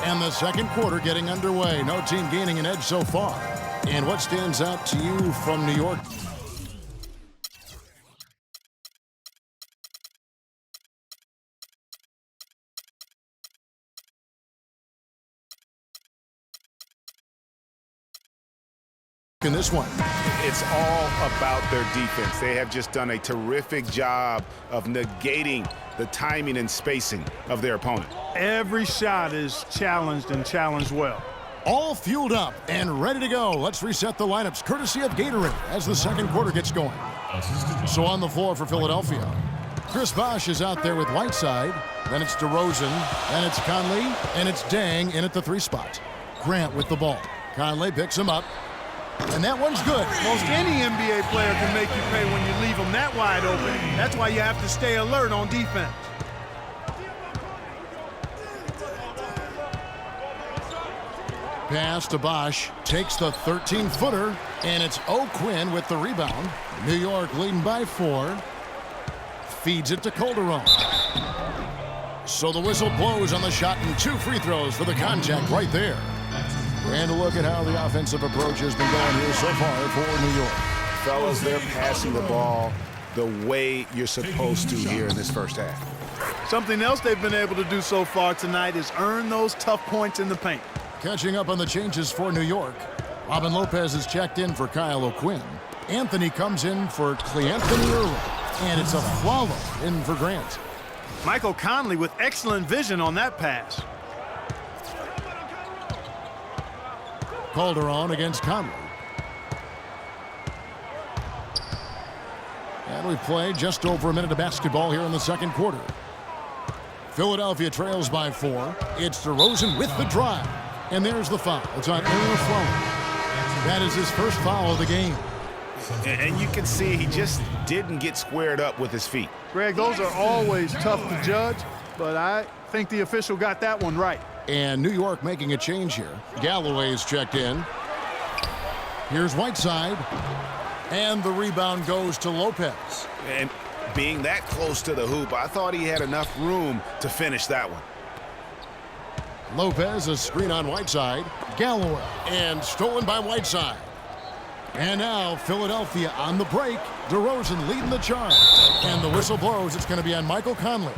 And the second quarter getting underway. No team gaining an edge so far. And what stands out to you from New York? In this one, it's all about their defense. They have just done a terrific job of negating the timing and spacing of their opponent. Every shot is challenged and challenged well. All fueled up and ready to go. Let's reset the lineups courtesy of Gatorade as the second quarter gets going. So on the floor for Philadelphia, Chris Bosh is out there with Whiteside. Then it's DeRozan. Then it's Conley. And it's Dang in at the 3 spot. Grant with the ball. Conley picks him up. And that one's good. Most any NBA player can make you pay when you leave them that wide open. That's why you have to stay alert on defense. Pass to Bosh. Takes the 13-footer. And it's O'Quinn with the rebound. New York leading by 4. Feeds it to Calderon. So the whistle blows on the shot and 2 free throws for the contact right there. And a look at how the offensive approach has been going here so far for New York. Fellas, they're passing the ball the way you're supposed to here in this first half. Something else they've been able to do so far tonight is earn those tough points in the paint. Catching up on the changes for New York. Robin Lopez is checked in for Kyle O'Quinn. Anthony comes in for Cleanthony Early. And it's a follow in for Grant. Michael Conley with excellent vision on that pass. Calderon against Conley. And we've played just over a minute of basketball here in the second quarter. Philadelphia trails by 4. It's DeRozan with the drive. And there's the foul. It's on Aaron Flowers. That is his first foul of the game. And you can see he just didn't get squared up with his feet. Greg, those are always tough to judge, but I think the official got that one right. And New York making a change here. Galloway's checked in. Here's Whiteside. And the rebound goes to Lopez. And being that close to the hoop, I thought he had enough room to finish that one. Lopez, a screen on Whiteside. Galloway. And stolen by Whiteside. And now Philadelphia on the break. DeRozan leading the charge. And the whistle blows. It's going to be on Michael Conley.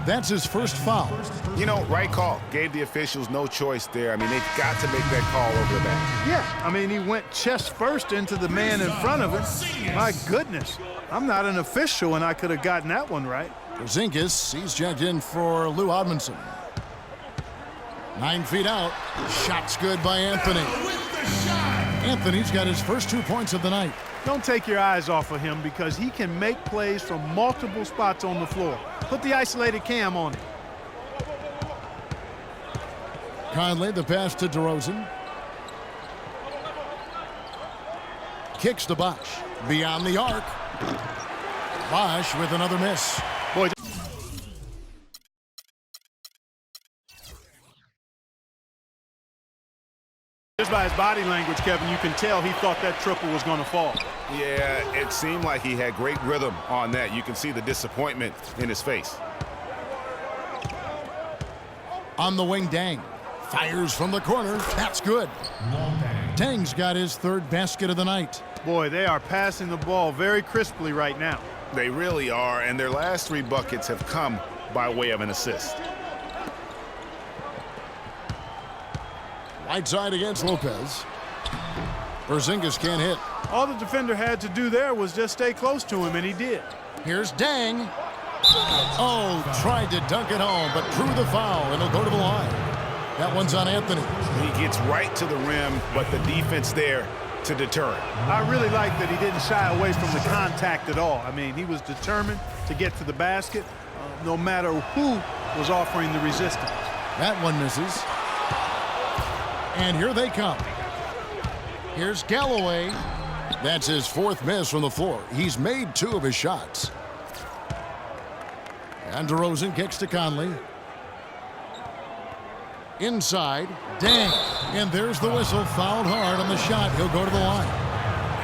That's his first foul. You know, right call. Gave the officials no choice there. I mean, they've got to make that call over the back. Yeah, I mean, he went chest first into the man in front of him. My goodness, I'm not an official, and I could have gotten that one right. Porzingis, he's checked in for Lou Odmanson. 9 feet out. Shot's good by Anthony. Anthony's got his first 2 points of the night. Don't take your eyes off of him because he can make plays from multiple spots on the floor. Put the isolated cam on him. Conley, the pass to DeRozan. Kicks to Bosh. Beyond the arc. Bosh with another miss. Boy, just by his body language, Kevin, you can tell he thought that triple was going to fall. Yeah, it seemed like he had great rhythm on that. You can see the disappointment in his face. On the wing, Dang. Fires from the corner. That's good. Dang's got his 3rd basket of the night. Boy, they are passing the ball very crisply right now. They really are, and their last 3 buckets have come by way of an assist. Whiteside against Lopez. Porzingis can't hit. All the defender had to do there was just stay close to him, and he did. Here's Dang. Oh, tried to dunk it home, but drew the foul, and he'll go to the line. That one's on Anthony. He gets right to the rim, but the defense there to deter him. I really like that he didn't shy away from the contact at all. I mean, he was determined to get to the basket, no matter who was offering the resistance. That one misses. And here they come. Here's Galloway. That's his 4th miss from the floor. He's made 2 of his shots. And DeRozan kicks to Conley. Inside, Dang. And there's the whistle. Fouled hard on the shot. He'll go to the line.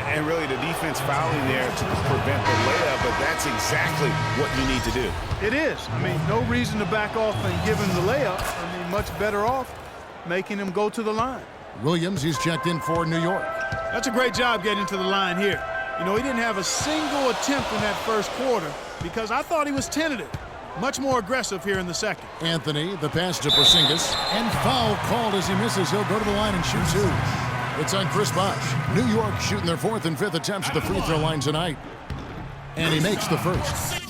And really the defense fouling there to prevent the layup, but that's exactly what you need to do. It is. I mean, no reason to back off and give him the layup. I mean, much better off making him go to the line. Williams, he's checked in for New York. That's a great job getting to the line here. You know, he didn't have a single attempt in that first quarter because I thought he was tentative. Much more aggressive here in the second. Anthony, the pass to Porzingis, and foul called as he misses. He'll go to the line and shoot two. It's on Chris Bosh. New York shooting their 4th and 5th attempts at the free throw line tonight. And he makes the first.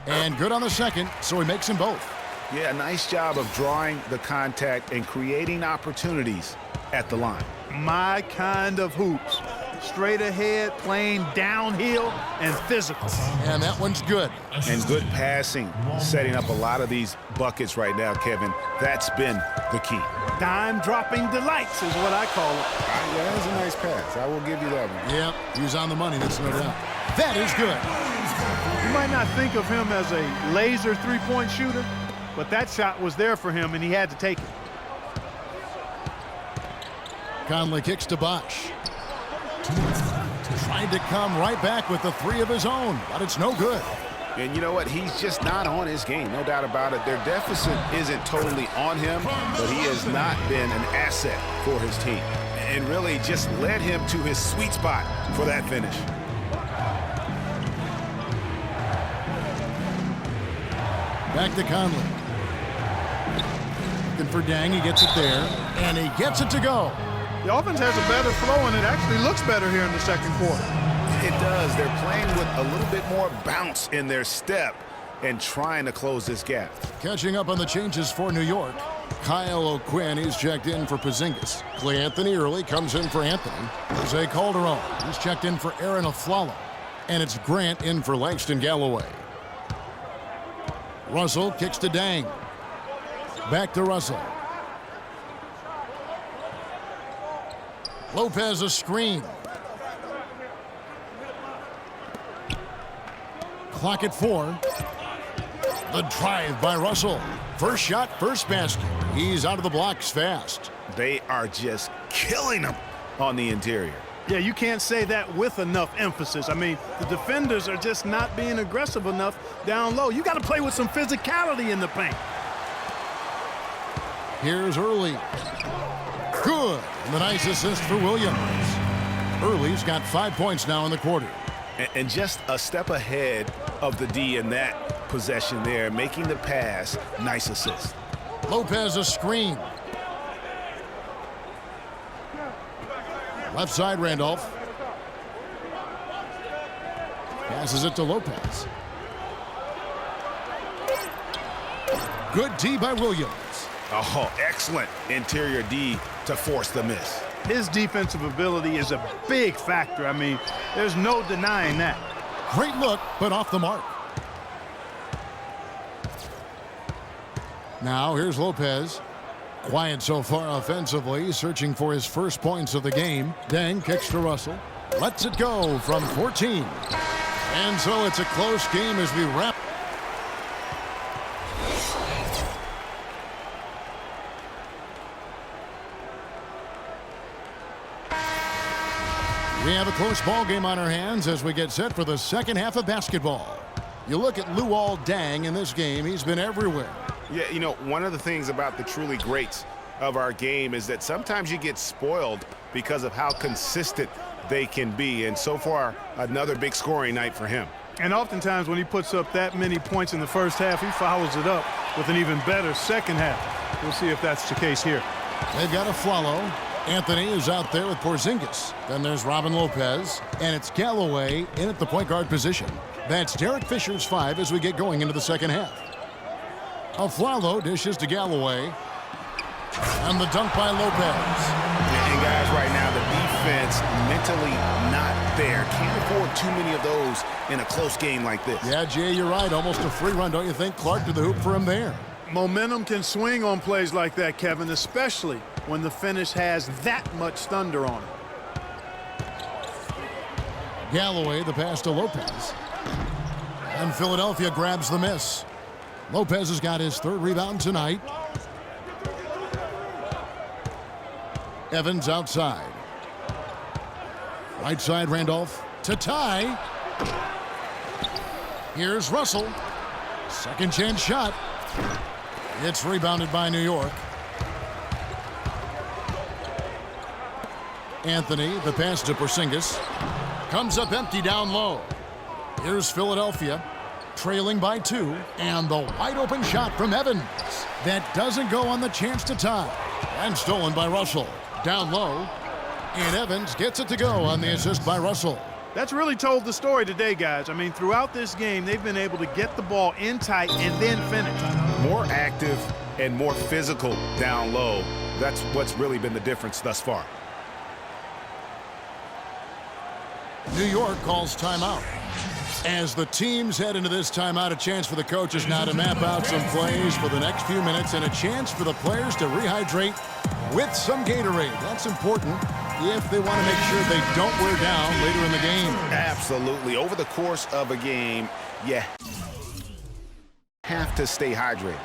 And good on the second, so he makes them both. Yeah, nice job of drawing the contact and creating opportunities at the line. My kind of hoops. Straight ahead, playing downhill, and physical. And that one's good. And good passing, setting up a lot of these buckets right now, Kevin. That's been the key. Dime-dropping delights is what I call it. Yeah, that was a nice pass. I will give you that one. Yep, he was on the money, that's no doubt. That is good. You might not think of him as a laser three-point shooter, but that shot was there for him, and he had to take it. Conley kicks to Bosh. Tried to come right back with the 3 of his own, but it's no good. And you know what? He's just not on his game, no doubt about it. Their deficit isn't totally on him, but he has not been an asset for his team. And really just led him to his sweet spot for that finish. Back to Conley. Looking for Dang, he gets it there, and he gets it to go. The offense has a better flow, and it actually looks better here in the second quarter. It does. They're playing with a little bit more bounce in their step and trying to close this gap. Catching up on the changes for New York. Kyle O'Quinn, he's checked in for Porzingis. Clay Anthony early comes in for Anthony. Jose Calderon, he's checked in for Aaron Aflalo. And it's Grant in for Langston Galloway. Russell kicks to Dang. Back to Russell. Lopez a screen. Clock at 4. The drive by Russell. First shot, first basket. He's out of the blocks fast. They are just killing them on the interior. Yeah, you can't say that with enough emphasis. I mean, the defenders are just not being aggressive enough down low. You got to play with some physicality in the paint. Here's Early. Good. And the nice assist for Williams. Early's got 5 points now in the quarter. And just a step ahead of the D in that possession there, making the pass. Nice assist. Lopez a screen. Left side, Randolph. Passes it to Lopez. Good D by Williams. Oh, excellent interior D to force the miss. His defensive ability is a big factor. I mean, there's no denying that. Great look, but off the mark. Now, here's Lopez. Quiet so far offensively, searching for his first points of the game. Dang kicks to Russell. Lets it go from 14. And so it's a close game as we wrap. We have a close ball game on our hands as we get set for the second half of basketball. You look at Luol Deng in this game, he's been everywhere. Yeah, you know, one of the things about the truly greats of our game is that sometimes you get spoiled because of how consistent they can be. And so far, another big scoring night for him. And oftentimes when he puts up that many points in the first half, he follows it up with an even better second half. We'll see if that's the case here. They've got Aflalo. Anthony is out there with Porzingis. Then there's Robin Lopez. And it's Galloway in at the point guard position. That's Derek Fisher's 5 as we get going into the second half. Aflalo dishes to Galloway. And the dunk by Lopez. And guys, right now, the defense mentally not there. Can't afford too many of those in a close game like this. Yeah, Jay, you're right. Almost a free run, don't you think? Clark to the hoop for him there. Momentum can swing on plays like that, Kevin, especially when the finish has that much thunder on it. Galloway, the pass to Lopez. And Philadelphia grabs the miss. Lopez has got his third rebound tonight. Evans outside. Right side, Randolph to tie. Here's Russell. Second chance shot. It's rebounded by New York. Anthony, the pass to Porzingis. Comes up empty down low. Here's Philadelphia, trailing by 2. And the wide open shot from Evans. That doesn't go on the chance to tie. And stolen by Russell. Down low. And Evans gets it to go on the assist by Russell. That's really told the story today, guys. I mean, throughout this game, they've been able to get the ball in tight and then finish. More active and more physical down low. That's what's really been the difference thus far. New York calls timeout. As the teams head into this timeout, a chance for the coaches now to map out some plays for the next few minutes and a chance for the players to rehydrate with some Gatorade. That's important if they want to make sure they don't wear down later in the game. Absolutely. Over the course of a game, you have to stay hydrated.